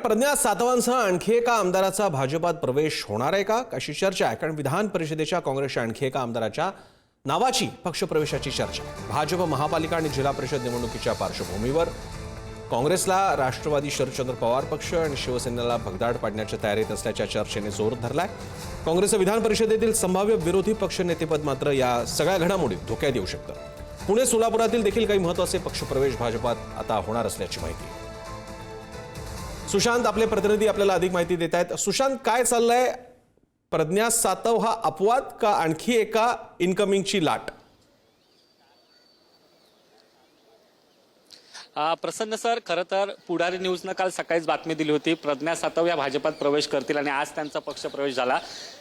प्रज्ञा सातवांसह आणखी एका आमदाराचा भाजपात प्रवेश होणार आहे का, अशी चर्चा आहे. कारण विधान परिषदेच्या काँग्रेसच्या आणखी एका आमदाराच्या नावाची पक्षप्रवेशाची चर्चा. भाजप महापालिका आणि जिल्हा परिषद निवडणुकीच्या पार्श्वभूमीवर काँग्रेसला राष्ट्रवादी शरदचंद्र पवार पक्ष आणि शिवसेनेला भगदाड पाडण्याच्या तयारीत असल्याच्या चर्चेने जोर धरलाय. काँग्रेसचं विधान परिषदेतील संभाव्य विरोधी पक्षनेतेपद मात्र या सगळ्या घडामोडीत धोक्यात येऊ शकतं. पुणे सोलापुरातील देखील काही महत्त्वाचे पक्षप्रवेश भाजपात आता होणार असल्याची माहिती. सुशांत आपले प्रतिनिधी आपल्याला अधिक माहिती देत आहेत. सुशांत, काय चाललंय? प्रज्ञा सातव हा अपवाद का आणखी एका इनकमिंगची लाट? प्रसन्न सर, खरं तर पुढारी न्यूजनं काल सकाळीच बातमी दिली होती प्रज्ञा सातव या भाजपात प्रवेश करतील आणि आज त्यांचा पक्षप्रवेश झाला.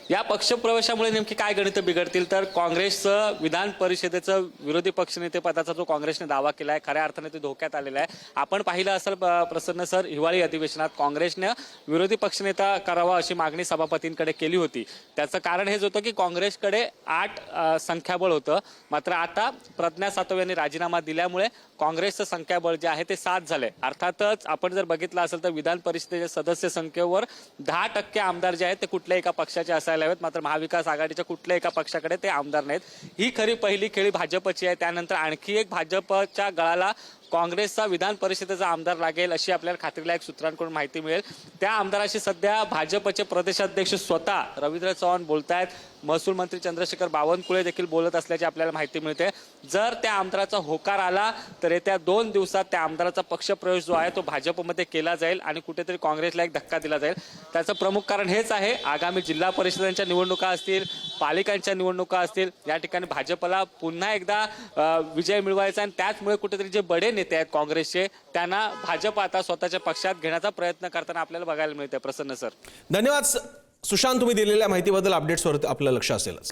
या पक्षप्रवेशामुळे नेमकी काय गणितं बिघडतील तर काँग्रेसचं विधान परिषदेचं विरोधी पक्षनेते पदाचा जो काँग्रेसने दावा केला आहे खऱ्या अर्थाने ते धोक्यात आलेला आहे. आपण पाहिलं असेल प्रसन्न सर, हिवाळी अधिवेशनात काँग्रेसने विरोधी पक्षनेता करावा अशी मागणी सभापतींकडे केली होती. त्याचं कारण हेच होतं की काँग्रेसकडे 8 संख्याबळ होतं. मात्र आता प्रज्ञा सातव यांनी राजीनामा दिल्यामुळे काँग्रेसचं संख्याबळ जे आहे ते 7 झाले. अर्थातच आपण जर बघितलं असेल तर विधान परिषदेच्या सदस्य संख्येवर 10% आमदार जे आहेत ते कुठल्याही एका पक्षाचे असायला हवेत. मात्र महाविकास आघाडीच्या कुठल्याही एका पक्षाकडे ते आमदार नाहीत. ही खरी पहिली खेळी भाजपची आहे. त्यानंतर आणखी एक भाजपच्या गळाला काँग्रेसचा विधान परिषदेचा आमदार लागेल अशी आपल्याला खात्रीलायक सूत्रांकडून माहिती मिळेल. त्या आमदाराशी सध्या भाजपचे प्रदेशाध्यक्ष स्वतः रवींद्र चव्हाण बोलतायत. महसूल मंत्री चंद्रशेखर बावनकुळे देखील बोलत असल्याची आपल्याला माहिती मिळते. जर त्या आमदाराचा होकार आला तर येत्या 2 दिवसात त्या आमदाराचा पक्षप्रवेश जो आहे तो भाजपमध्ये केला जाईल आणि कुठेतरी काँग्रेसला एक धक्का दिला जाईल. त्याचं प्रमुख कारण हेच आहे, आगामी जिल्हा परिषदांच्या निवडणुका असतील, पालिकांच्या निवडणुका असतील, या ठिकाणी भाजपला पुन्हा एकदा विजय मिळवायचा आणि त्याचमुळे कुठेतरी जे बडे नेते आहेत काँग्रेसचे त्यांना भाजप आता स्वतःच्या पक्षात घेण्याचा प्रयत्न करताना आपल्याला बघायला मिळते. प्रसन्न सर, धन्यवाद सुशांत, तुम्ही दिलेल्या माहितीबद्दल. अपडेट्सवर आपलं लक्ष असेलच.